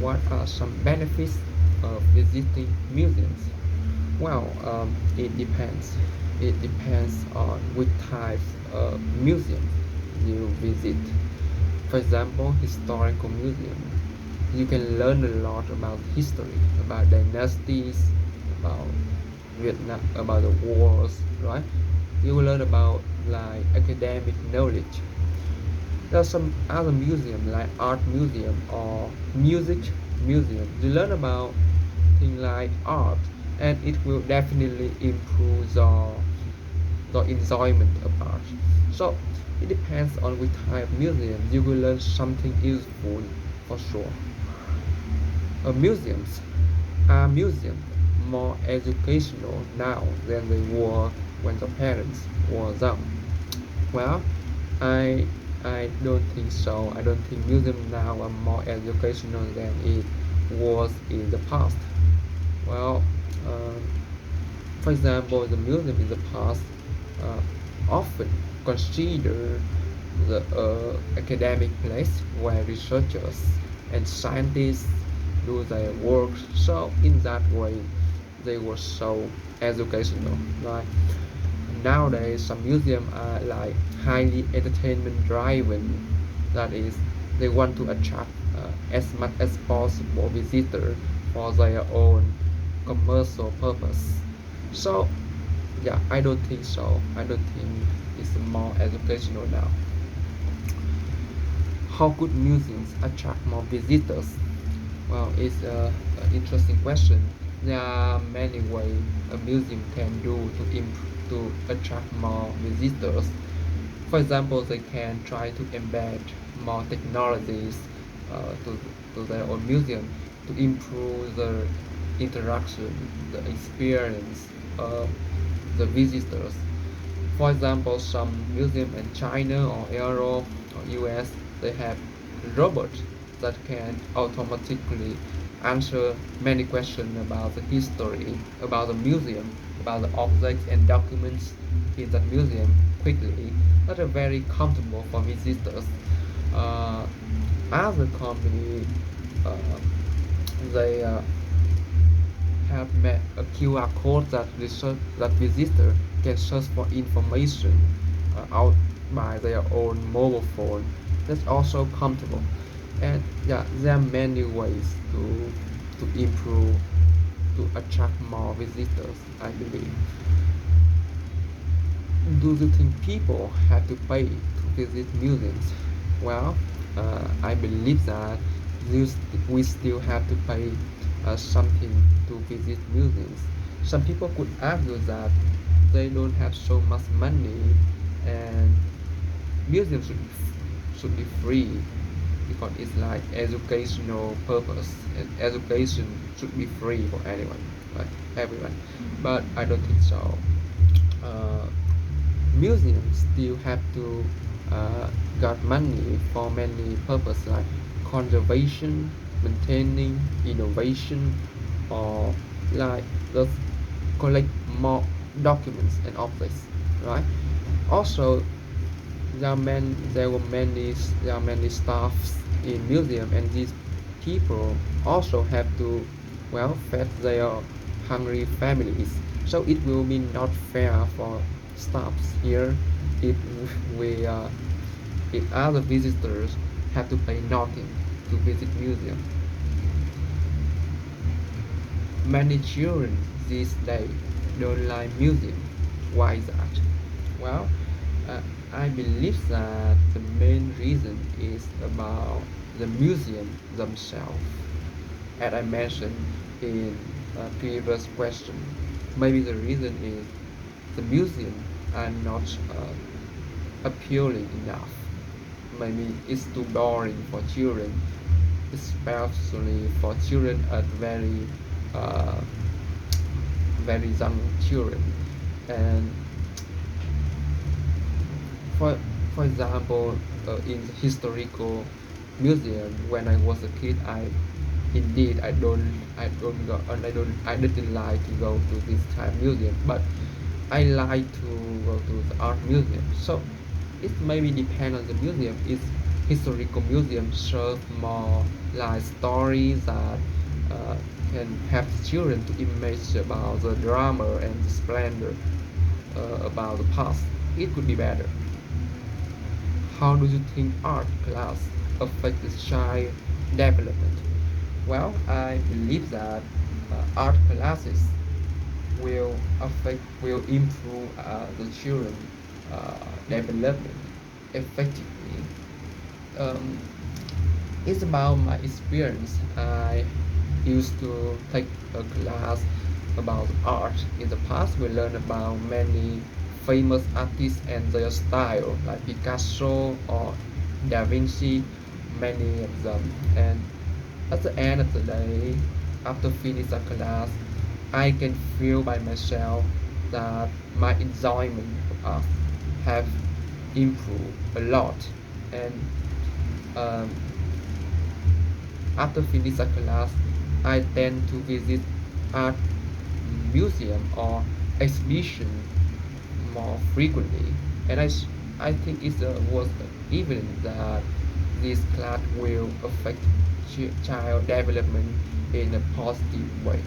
what are some benefits of visiting museums? Well, it depends. It depends on which types of museum you visit. For example, historical museum. You can learn a lot about history, about dynasties, about Vietnam, about the wars, right? You will learn about like academic knowledge. There are some other museum like art museum or music museum. You learn about things like art, and it will definitely improve your enjoyment of art. So it depends on which type of museum you will learn something useful for sure. Museums are museums more educational now than they were when the parents were young. Well, I I don't think so. I don't think museums now are more educational than it was in the past. Well, uh, for example, the museum in the past uh, often considered the academic place where researchers and scientists do their work. So in that way, they were so educational. Right? Nowadays, some museums are like highly entertainment driven. That is, they want to attract as much as possible visitors for their own commercial purpose. So yeah, I don't think so. I don't think it's more educational now. How could museums attract more visitors? Well, it's an interesting question. There are many ways a museum can do to attract more visitors. For example, they can try to embed more technologies to their own museum to improve the interaction, the experience of the visitors. For example, some museums in China or Europe or US, they have robots that can automatically answer many questions about the history, about the museum, about the objects and documents in that museum quickly, that are very comfortable for visitors. Uh, Other company, uh, they have met a QR code that research that visitor can search for information out by their own mobile phone. That's also comfortable. And yeah, there are many ways to improve to attract more visitors, I believe. Do you think people have to pay to visit museums? Well, I believe that we still have to pay something to visit museums. Some people could argue that they don't have so much money and museums should be free because it's like educational purpose and education should be free for anyone, right? Everyone. But I don't think so. Uh, Museums still have to got money for many purposes like conservation, maintaining, innovation, or like just collect more documents and objects, right? Also, there are many staffs in museum, and these people also have to well feed their hungry families. So it will be not fair for staffs here if we if other visitors have to pay nothing to visit museum. Many children these days don't like museum. Why is that? Well, uh, I believe that the main reason is about the museum themselves. As I mentioned in a previous question, maybe the reason is the museum are not appealing enough. Maybe it's too boring for children, especially for children at uh, very young children. And for for example, in the historical museum, when I was a kid, I don't go and I didn't like to go to this kind of museum, but I like to go to the art museum. So it maybe depend on the museum. It's Historical museums serve more like stories that uh, can help children to imagine about the drama and the splendor about the past. It could be better. How do you think art class affect the child development? Well, I believe that art classes will improve the children uh, development effectively. Um, it's about my experience. I used to take a class about art. In the past, we learned about many famous artists and their style, like Picasso or Da Vinci, many of them. And at the end of the day, after finish a class, I can feel by myself that my enjoyment of art have improved a lot. And um, after finish a class, I tend to visit art museum or exhibition more frequently. And I think it's worth evident that this class will affect child development in a positive way.